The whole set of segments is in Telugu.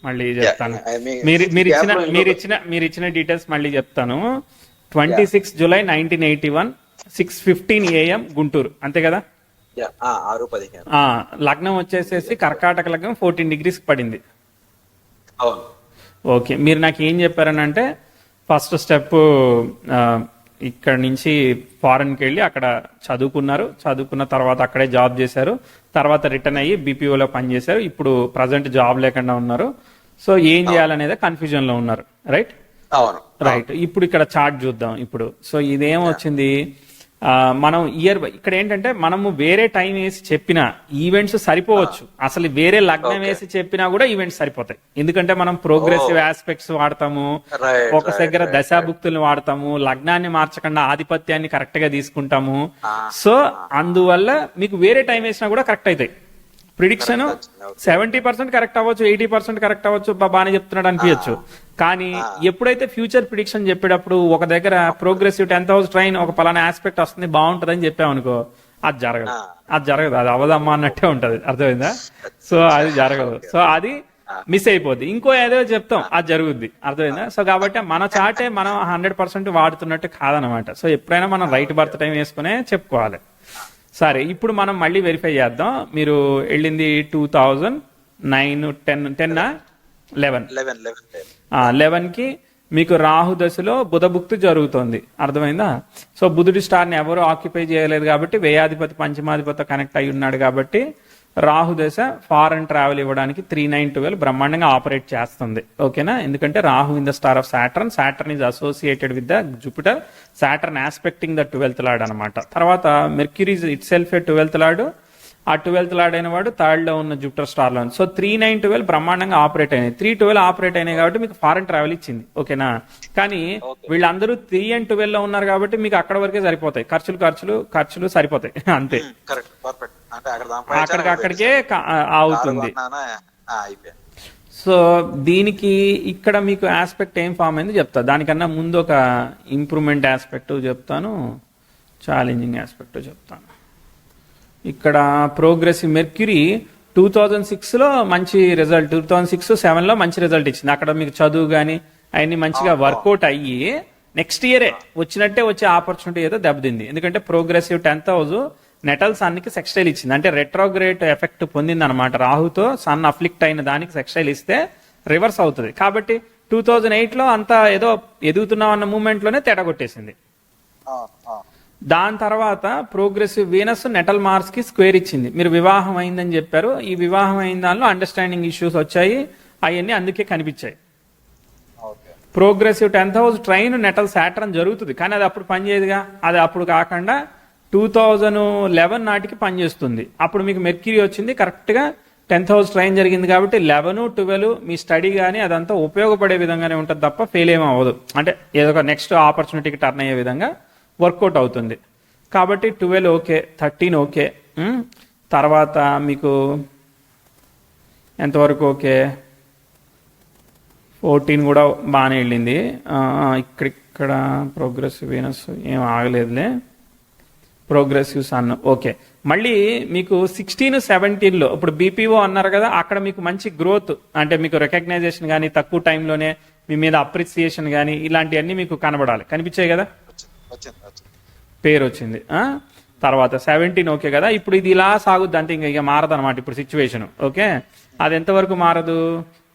మళ్ళీ Yeah, చెప్తాను. I mean, మీరు ఇచ్చిన డీటెయిల్స్ మళ్ళీ చెప్తాను. 26 జూలై 1981 6:15 AM గుంటూరు, అంతే కదా? 6:15. లగ్నం వచ్చేసేసి కర్కాటక లగ్నం 14 degrees పడింది. అవును. ఓకే, మీరు నాకు ఏం చెప్పారనంటే ఫస్ట్ స్టెప్ ఇక్కడ నుంచి ఫారెన్కి వెళ్ళి అక్కడ చదువుకున్న తర్వాత అక్కడే జాబ్ చేశారు, తర్వాత రిటర్న్ అయ్యి బీపీఓలో పనిచేశారు, ఇప్పుడు ప్రజెంట్ జాబ్ లేకుండా ఉన్నారు. సో ఏం చేయాలనేది కన్ఫ్యూజన్ లో ఉన్నారు, రైట్? అవును, రైట్. ఇప్పుడు ఇక్కడ చార్ట్ చూద్దాం. ఇప్పుడు సో ఇదేం వచ్చింది, మనం ఇక్కడ ఏంటంటే మనము వేరే టైం వేసి చెప్పిన ఈవెంట్స్ సరిపోవచ్చు, అసలు వేరే లగ్నం వేసి చెప్పినా కూడా ఈవెంట్స్ సరిపోతాయి. ఎందుకంటే మనం ప్రోగ్రెసివ్ ఆస్పెక్ట్స్ వాడతాము, ఒక దగ్గర దశాభుక్తులను వాడతాము, లగ్నాన్ని మార్చకుండా ఆధిపత్యాన్ని కరెక్ట్ గా తీసుకుంటాము. సో అందువల్ల మీకు వేరే టైం వేసినా కూడా కరెక్ట్ అవుతాయి. ప్రిడిక్షన్ 70% కరెక్ట్ అవ్వచ్చు, 80% కరెక్ట్ అవ్వచ్చు, బాగానే చెప్తున్నాడు అనిపించచ్చు. కానీ ఎప్పుడైతే ఫ్యూచర్ ప్రిడిక్షన్ చెప్పేటప్పుడు ఒక దగ్గర ప్రోగ్రెసివ్ 10th house ట్రైన్ ఒక పలానా ఆస్పెక్ట్ వస్తుంది బాగుంటది అని చెప్పామనుకో, అది జరగదు, అది అవదమ్మా అన్నట్టే ఉంటది. అర్థమైందా? సో అది జరగదు, సో అది మిస్ అయిపోద్ది. ఇంకో ఏదో చెప్తాం, అది జరుగుద్ది. అర్థమైందా? సో కాబట్టి మన చాటే మనం 100% వాడుతున్నట్టు కాదనమాట. సో ఎప్పుడైనా మనం రైట్ బర్త్ టైం వేసుకునే చెప్పుకోవాలి. సరే, ఇప్పుడు మనం మళ్ళీ వెరిఫై చేద్దాం. మీరు వెళ్ళింది 2009 11కి మీకు రాహు దశలో బుధభుక్తి జరుగుతోంది. అర్థమైందా? సో బుధుడి స్టార్ని ఎవరు ఆక్యుపై చేయలేదు కాబట్టి వ్యయాధిపతి పంచమాధిపతి కనెక్ట్ అయి ఉన్నాడు కాబట్టి రాహు దశ ఫారెన్ ట్రావెల్ ఇవ్వడానికి 3912 బ్రహ్మాండంగా ఆపరేట్ చేస్తుంది. ఓకేనా? ఎందుకంటే Rahu in the star of Saturn, Saturn is associated with the Jupiter, Saturn aspecting the 12th lord అనమాట. తర్వాత mercury it self 12th lord, ఆ 12th లార్డ్ అయిన వాడు థర్డ్ లో ఉన్న జూపిటర్ స్టార్ లో. సో 3912 బ్రహ్మాండంగా ఆపరేట్ అయినాయి. 312 ఆపరేట్ అయినాయి కాబట్టి మీకు ఫారెన్ ట్రావెల్ ఇచ్చింది. ఓకేనా? కానీ వీళ్ళందరూ 3 and 12 లో ఉన్నారు కాబట్టి మీకు అక్కడ వరకే సరిపోతాయి, ఖర్చులు సరిపోతాయి అంతే. అక్కడికే అవుతుంది. సో దీనికి ఇక్కడ మీకు ఆస్పెక్ట్ ఏం ఫామ్ అయింది చెప్తా. దానికన్నా ముందు ఒక ఇంప్రూవ్మెంట్ ఆస్పెక్ట్ చెప్తాను, ఛాలెంజింగ్ ఆస్పెక్ట్ చెప్తాను. ఇక్కడ ప్రోగ్రెసివ్ మెర్క్యూరీ 2006లో మంచి రిజల్ట్, 2006-7లో మంచి రిజల్ట్ ఇచ్చింది. అక్కడ మీకు చదువు కానీ అవన్నీ మంచిగా వర్కౌట్ అయ్యి నెక్స్ట్ ఇయరే వచ్చినట్టే వచ్చే ఆపర్చునిటీ ఏదో దెబ్బతింది. ఎందుకంటే ప్రోగ్రెసివ్ 10th house నెటల్ సన్కి సెక్స్టైల్ ఇచ్చింది, అంటే రెట్రోగ్రేట్ ఎఫెక్ట్ పొందింది అనమాట. రాహుతో సన్ అఫ్లిక్ట్ అయిన దానికి సెక్స్టైల్ ఇస్తే రివర్స్ అవుతుంది. కాబట్టి 2008లో అంతా ఏదో ఎదుగుతున్నాం అన్న మూమెంట్ లోనే తేడా కొట్టేసింది. దాని తర్వాత ప్రోగ్రెసివ్ వీనస్ నెటల్ మార్స్ కి స్క్వేర్ ఇచ్చింది. మీరు వివాహం అయిందని చెప్పారు, ఈ వివాహం అయిన దానిలో అండర్స్టాండింగ్ ఇష్యూస్ వచ్చాయి, అవన్నీ అందుకే కనిపించాయి. Progressive 10th house train natal Saturn జరుగుతుంది, కానీ అది అప్పుడు పనిచేయదుగా. అది అప్పుడు కాకుండా 2011 నాటికి పనిచేస్తుంది. అప్పుడు మీకు మెర్క్యూరీ వచ్చింది, కరెక్ట్ గా 10th house ట్రైన్ జరిగింది కాబట్టి 11, 12 మీ స్టడీ కానీ అదంతా ఉపయోగపడే విధంగానే ఉంటుంది తప్ప ఫెయిల్ ఏమీ అవ్వదు. అంటే ఏదో ఒక నెక్స్ట్ ఆపర్చునిటీకి టర్న్ అయ్యే విధంగా వర్కౌట్ అవుతుంది. కాబట్టి 12 ఓకే, 13 ఓకే, తర్వాత మీకు ఎంతవరకు ఓకే, 14 కూడా బాగానే వెళ్ళింది. ఇక్కడ ప్రోగ్రెసివ్ వీనస్ ఏం ఆగలేదులే, ప్రోగ్రెసివ్ సన్ ఓకే. మళ్ళీ మీకు 16-17లో ఇప్పుడు బీపీఓ అన్నారు కదా, అక్కడ మీకు మంచి గ్రోత్, అంటే మీకు రికగ్నైజేషన్ కానీ తక్కువ టైంలోనే మీ మీద అప్రిసియేషన్ కానీ ఇలాంటివన్నీ మీకు కనబడాలి. కనిపించాయి కదా, పేరు వచ్చింది. తర్వాత 17 ఓకే కదా. ఇప్పుడు ఇది ఇలా సాగుద్ది అంటే ఇక మారదు అనమాట ఇప్పుడు సిచ్యువేషన్. ఓకే, అది ఎంతవరకు మారదు,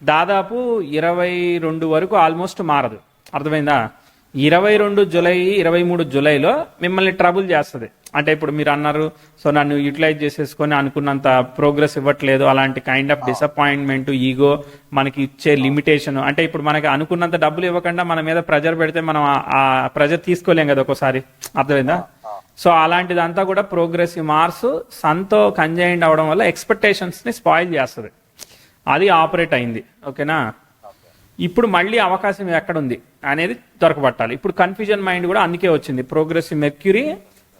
దాదాపు 22 వరకు ఆల్మోస్ట్ మారదు. అర్థమైందా? 22 జూలై 23 జూలైలో మిమ్మల్ని ట్రబుల్ చేస్తుంది. అంటే ఇప్పుడు మీరు అన్నారు, సో నన్ను యూటిలైజ్ చేసేసుకొని అనుకున్నంత ప్రోగ్రెస్ ఇవ్వట్లేదు, అలాంటి కైండ్ ఆఫ్ డిసప్పాయింట్మెంట్, ఈగో, మనకి ఇచ్చే లిమిటేషన్. అంటే ఇప్పుడు మనకి అనుకున్నంత డబ్బులు ఇవ్వకుండా మన మీద ప్రెజర్ పెడితే మనం ఆ ప్రెజర్ తీసుకోలేం కదా ఒక్కోసారి. అర్థమైందా? సో అలాంటిదంతా కూడా ప్రోగ్రెసివ్ మార్స్ సన్తో కంజైండ్ అవడం వల్ల ఎక్స్పెక్టేషన్స్ ని స్పాయిల్ చేస్తుంది. అది ఆపరేట్ అయింది. ఓకేనా? ఇప్పుడు మళ్ళీ అవకాశం ఎక్కడుంది అనేది దొరకబట్టాలి. ఇప్పుడు కన్ఫ్యూజన్ మైండ్ కూడా అందుకే వచ్చింది. ప్రోగ్రెసివ్ మెర్క్యూరీ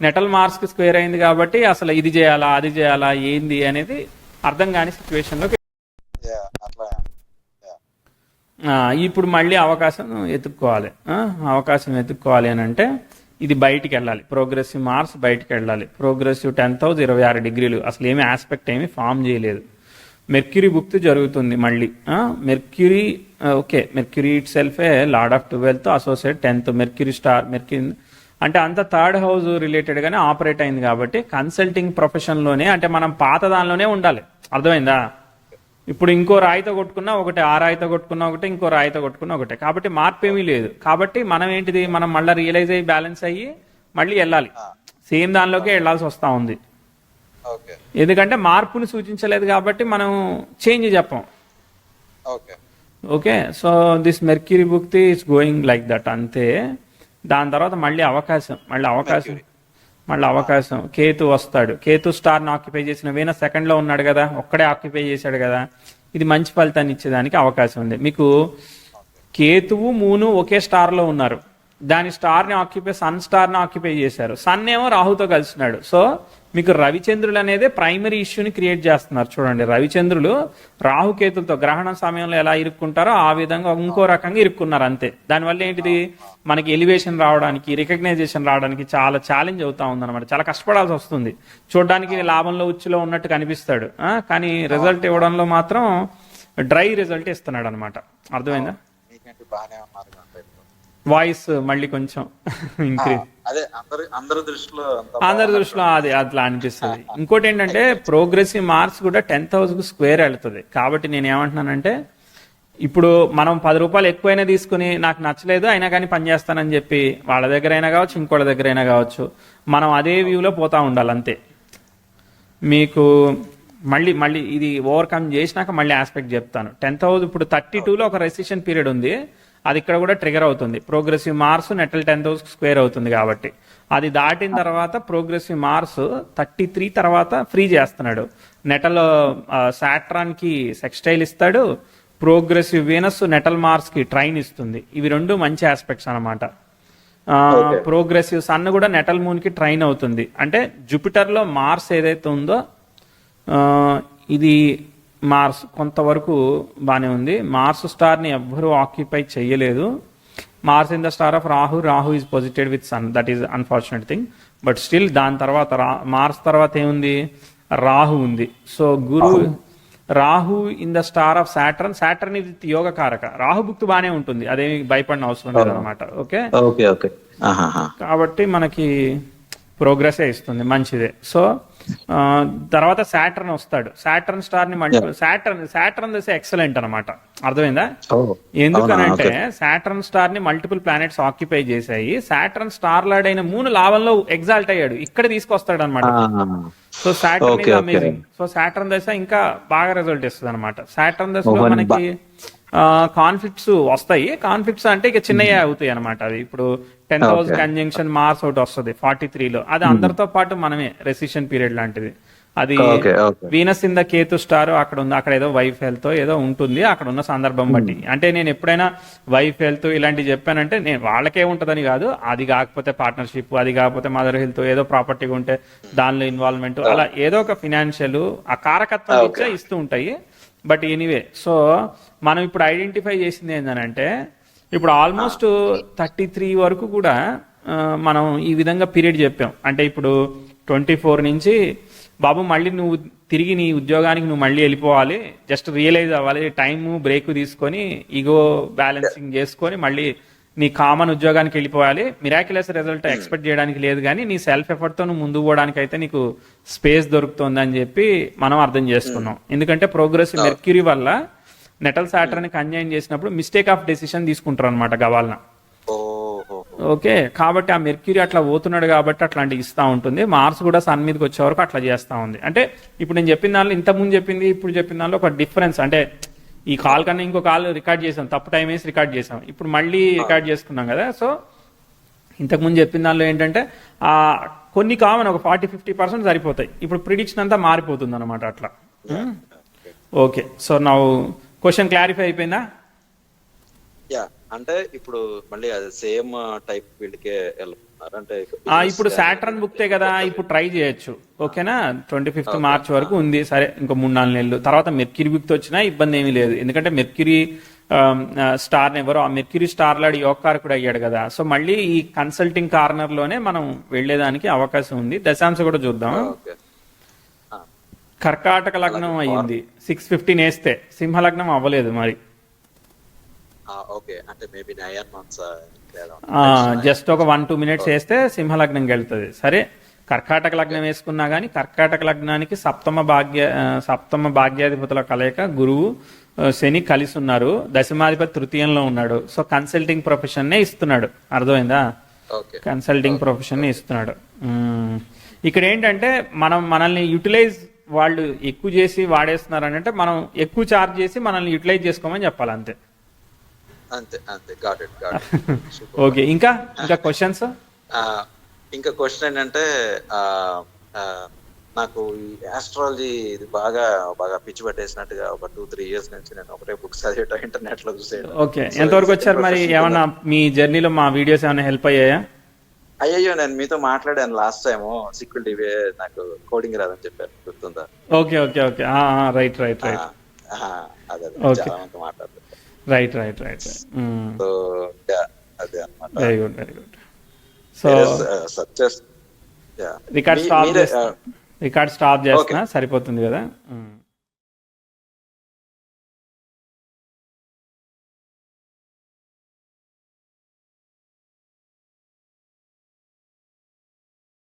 నెటల్ మార్స్ కి స్క్వేర్ అయింది కాబట్టి అసలు ఇది చేయాలా అది చేయాలా ఏంది అనేది అర్థం కాని సిచ్యువేషన్ లో ఇప్పుడు మళ్ళీ అవకాశం ఎత్తుక్కోవాలి అని అంటే ఇది బయటికి వెళ్ళాలి. ప్రోగ్రెసివ్ మార్స్ బయటికి వెళ్ళాలి. ప్రోగ్రెసివ్ 10th house 26 degrees, అసలు ఏమి ఆస్పెక్ట్ ఏమి ఫామ్ చేయలేదు. మెర్క్యూరీ బుక్త్ జరుగుతుంది మళ్ళీ. Mercury okay, mercury it self A lord of 12th associate 10th mercury star. Mercury అంటే అంత థర్డ్ హౌస్ రిలేటెడ్ గానే ఆపరేట్ అయింది కాబట్టి కన్సల్టింగ్ ప్రొఫెషన్ లోనే, అంటే మనం పాత దానిలోనే ఉండాలి. అర్థమైందా? ఇప్పుడు ఇంకో రాయితో కొట్టుకున్నా ఒకటే, ఆ రాయితో కొట్టుకున్నా ఒకటే, ఇంకో రాయితో కొట్టుకున్నా ఒకటే, కాబట్టి మార్పు ఏమీ లేదు. కాబట్టి మనం ఏంటిది, మనం మళ్ళీ రియలైజ్ అయ్యి బ్యాలెన్స్ అయ్యి మళ్ళీ వెళ్ళాలి, సేమ్ దానిలోకే వెళ్ళాల్సి వస్తూ ఉంది. ఓకే ఎందుకంటే మార్పుని సూచించలేదు కాబట్టి మనం చేంజ్ చెప్పం. Okay okay, so this mercury book is going like that అంతే. దాని తర్వాత మళ్ళీ అవకాశం కేతు వస్తాడు. కేతు స్టార్ని ఆక్యుపై చేసిన వీనస్ సెకండ్ లో ఉన్నాడు కదా, ఒక్కడే ఆక్యుపై చేశాడు కదా, ఇది మంచి ఫలితాన్ని ఇచ్చేదానికి అవకాశం ఉంది. మీకు కేతువు మూను ఒకే స్టార్ లో ఉన్నారు, దాని స్టార్ని ఆక్యుపై సన్ స్టార్ని ఆక్యుపై చేశారు. సన్ ఏమో రాహుతో కలిసినాడు. సో మీకు రవిచంద్రులు అనేది ప్రైమరీ ఇష్యూని క్రియేట్ చేస్తున్నారు. చూడండి, రవిచంద్రులు రాహుకేతులతో గ్రహణం సమయంలో ఎలా ఇరుక్కుంటారో ఆ విధంగా ఇంకో రకంగా ఇరుక్కున్నారు అంతే. దానివల్ల ఏంటిది, మనకి ఎలివేషన్ రావడానికి, రికగ్నైజేషన్ రావడానికి చాలా ఛాలెంజ్ అవుతా ఉందన్నమాట. చాలా కష్టపడాల్సి వస్తుంది. చూడడానికి లాభంలో ఉచ్చులో ఉన్నట్టు కనిపిస్తాడు, కానీ రిజల్ట్ ఇవ్వడంలో మాత్రం డ్రై రిజల్ట్ ఇస్తున్నాడు అనమాట. అర్థమైందా? వాయిస్ మళ్ళీ కొంచెం ఇంక్రీజ్, అదే అందరి దృష్టిలో అది అట్లా అనిపిస్తుంది. ఇంకోటి ఏంటంటే ప్రోగ్రెసివ్ మార్క్స్ కూడా 10th హౌస్ కు స్క్వేర్ వెళ్తుంది. కాబట్టి నేను ఏమంటున్నానంటే, ఇప్పుడు మనం 10 రూపాయలు ఎక్కువైనా తీసుకుని నాకు నచ్చలేదు అయినా కానీ పనిచేస్తానని చెప్పి వాళ్ళ దగ్గర అయినా కావచ్చు, ఇంకోళ్ళ దగ్గర అయినా కావచ్చు, మనం అదే వ్యూలో పోతా ఉండాలి అంతే. మీకు మళ్ళీ ఇది ఓవర్కమ్ చేసినాక మళ్ళీ ఆస్పెక్ట్ చెప్తాను. 10th హౌస్ ఇప్పుడు 32లో ఒక రెసిషన్ పీరియడ్ ఉంది, అది ఇక్కడ కూడా ట్రిగర్ అవుతుంది. Progressive Mars natal 10th house square అవుతుంది కాబట్టి అది దాటిన తర్వాత ప్రోగ్రెసివ్ మార్స్ 33 తర్వాత ఫ్రీ చేస్తున్నాడు. నెటల్ సాట్రాన్ కి సెక్స్టైల్ ఇస్తాడు, ప్రోగ్రెసివ్ వీనస్ నెటల్ మార్స్ కి ట్రైన్ ఇస్తుంది. ఇవి రెండు మంచి ఆస్పెక్ట్స్ అనమాట. ప్రోగ్రెసివ్ సన్ కూడా నెటల్ మూన్ కి ట్రైన్ అవుతుంది. అంటే జూపిటర్ లో మార్స్ ఏదైతే ఉందో ఇది మార్స్ కొంతవరకు బాగానే ఉంది. మార్స్ స్టార్ని ఎవ్వరూ ఆక్యుపై చేయలేదు. Mars in the star of Rahu is posited with sun, that is unfortunate thing. But still దాని తర్వాత మార్స్ తర్వాత ఏముంది, రాహు ఉంది. So Rahu in the star of Saturn ఇది యోగ కారక. రాహు భుక్తి బాగానే ఉంటుంది, అదేమి భయపడిన అవసరం లేదు అనమాట. ఓకే, కాబట్టి మనకి ప్రోగ్రెస్ ఇస్తుంది, మంచిదే. సో తర్వాత సాటర్న్ వస్తాడు. సాటర్న్ స్టార్ ని సాటర్న్ దశ ఎక్సలెంట్ అనమాట. అర్థమైందా? ఎందుకనంటే సాటర్న్ స్టార్ ని మల్టిపుల్ ప్లానెట్స్ ఆక్యుపై చేశాయి. సాటర్న్ స్టార్ లార్డ్ అయిన మూన్ లాభంలో ఎగ్జాల్ట్ అయ్యాడు, ఇక్కడ తీసుకొస్తాడు అనమాట. So Saturn is amazing. So Saturn దశ ఇంకా బాగా రిజల్ట్ ఇస్తుంది అనమాట. సాటర్న్ దశలో మనకి కాన్ఫ్లిక్ట్స్ వస్తాయి. కాన్ఫ్లిక్ట్స్ అంటే ఇక చిన్నయ్యే అవుతాయి అనమాట. అది ఇప్పుడు 10th హౌస్ కంజంక్షన్ మార్స్ ఒకటి వస్తుంది 43లో, అది అందరితో పాటు మనమే రెసిషన్ పీరియడ్ లాంటిది. అది Venus in the Ketu star అక్కడ ఉంది, అక్కడ ఏదో వైఫ్ హెల్త్ ఏదో ఉంటుంది అక్కడ ఉన్న సందర్భం బట్టి. అంటే నేను ఎప్పుడైనా వైఫ్ హెల్త్ ఇలాంటివి చెప్పానంటే నేను వాళ్ళకే ఉంటుందని కాదు, అది కాకపోతే పార్ట్నర్షిప్, అది కాకపోతే మదర్ హెల్త్, ఏదో ప్రాపర్టీగా ఉంటే దానిలో ఇన్వాల్వ్మెంట్, అలా ఏదో ఒక ఫినాన్షియల్ ఆ కారకత్వం ఇచ్చే ఇస్తూ ఉంటాయి. బట్ ఎనీవే, సో మనం ఇప్పుడు ఐడెంటిఫై చేసింది ఏంటంటే, ఇప్పుడు ఆల్మోస్ట్ 33 వరకు కూడా మనం ఈ విధంగా పీరియడ్ చెప్పాం. అంటే ఇప్పుడు 24 నుంచి బాబు మళ్ళీ నువ్వు తిరిగి నీ ఉద్యోగానికి నువ్వు మళ్ళీ వెళ్ళిపోవాలి, జస్ట్ రియలైజ్ అవ్వాలి, టైమ్ బ్రేక్ తీసుకొని ఈగో బ్యాలెన్సింగ్ చేసుకొని మళ్ళీ నీ కామన్ ఉద్యోగానికి వెళ్ళిపోవాలి. మిరాక్యులస్ రిజల్ట్ ఎక్స్పెక్ట్ చేయడానికి లేదు, కానీ నీ సెల్ఫ్ ఎఫర్ట్ తో నువ్వు ముందుకు పోవడానికి అయితే నీకు స్పేస్ దొరుకుతుంది అని చెప్పి మనం అర్థం చేసుకున్నాం. ఎందుకంటే ప్రోగ్రెసివ్ మెర్క్యూరీ వల్ల నెటల్ సాటర్న్ కంజైన్ చేసినప్పుడు మిస్టేక్ ఆఫ్ డెసిషన్ తీసుకుంటారు అనమాట గవాల్న. ఓకే, కాబట్టి ఆ మెర్క్యూరీ అట్లా పోతున్నాడు కాబట్టి అట్లాంటివి ఇస్తా ఉంటుంది. మార్స్ కూడా సన్ మీదకి వచ్చే వరకు అట్లా చేస్తా ఉంది. అంటే ఇప్పుడు నేను చెప్పిన దానిలో ఇంతకుముందు చెప్పింది ఇప్పుడు చెప్పిన దానిలో ఒక డిఫరెన్స్. అంటే ఈ కాల్ కన్నా ఇంకో కాల్ రికార్డ్ చేసాం, తప్పు టైం వేసి రికార్డ్ చేసాం, ఇప్పుడు మళ్ళీ రికార్డ్ చేసుకున్నాం కదా. సో ఇంతకుముందు చెప్పిన దానిలో ఏంటంటే కొన్ని కామన్ ఒక 40-50% సరిపోతాయి. ఇప్పుడు ప్రిడిక్షన్ అంతా మారిపోతుంది అనమాట అట్లా. ఓకే, సో నా క్వశ్చన్ క్లారిఫై అయిపోయిందా? అంటే ఇప్పుడు మళ్ళీ అది సేమ్ టైప్ ఫీల్డ్కే వెళ్తున్నారు అంటే ఇప్పుడు సాటర్న్ బుక్తే కదా, ఇప్పుడు ట్రై చేయొచ్చు. ఓకేనా, 25th మార్చ్ వరకు ఉంది. సరే, ఇంకో 3-4 నెలలు తర్వాత మెర్క్యూరీ బుక్తో వచ్చినా ఇబ్బంది ఏమీ లేదు. ఎందుకంటే మెర్క్యూరీ స్టార్ ఎవరో మెర్క్యూరీ స్టార్ లాడ్ యోగకారకుడు అయ్యాడు కదా. సో మళ్ళీ ఈ కన్సల్టింగ్ కార్నర్ లోనే మనం వెళ్లేదానికి అవకాశం ఉంది. దశాంశ కూడా చూద్దాం. కర్కాటక లగ్నం అయ్యింది 6:15 వేస్తే, సింహలగ్నం అవ్వలేదు మరి. ఓకే, అంటే మేబీ 9 months జస్ట్ ఒక 1-2 minutes వేస్తే సింహలగ్నంకి వెళ్తుంది. సరే, కర్కాటక లగ్నం వేసుకున్నా కానీ కర్కాటక లగ్నానికి సప్తమ భాగ్యాధిపతుల కలయిక గురువు శని కలిసి ఉన్నారు, దశమాధిపతి తృతీయంలో ఉన్నాడు. సో కన్సల్టింగ్ ప్రొఫెషన్నే ఇస్తున్నాడు, అర్థమైందా? కన్సల్టింగ్ ప్రొఫెషన్ ఇస్తున్నాడు. ఇక్కడ ఏంటంటే మనల్ని యూటిలైజ్ వాళ్ళు ఎక్కువ చేసి వాడేస్తున్నారు అని అంటే మనం ఎక్కువ ఛార్జ్ చేసి మనల్ని యూటిలైజ్ చేసుకోమని చెప్పాలి, అంతే. అంతే అంతే, గాట్ ఇట్. ఓకే, ఇంకా క్వశ్చన్స్? ఇంకా క్వశ్చన్ ఏంటంటే నాకు ఈ ఆస్ట్రాలజీ ఇది బాగా పిచ్చి పట్టేసినట్టుగా ఒక 2-3 years నుంచి నేను ఒకటే బుక్స్ చదివేట, ఇంటర్నెట్ లో చూసేయడం. ఓకే, ఎంతవరకు వచ్చారు మరి? ఏమన్నా మీ జర్నీలో మా వీడియోస్ ఏమైనా హెల్ప్ అయ్యాయా? అయ్యో, నేను మీతో మాట్లాడాను లాస్ట్ టైం, సిక్వల్ టీవీ నాకు కోడింగ్ రాదని చెప్పారు, గుర్తుందా? Okay okay okay, right right right, అదే చాలా మంది మాట్లాడుతారు. Right right right. సో అదే అన్నమాట. Very good very good. So record stop చేస్తున్నా, సరిపోతుంది కదా.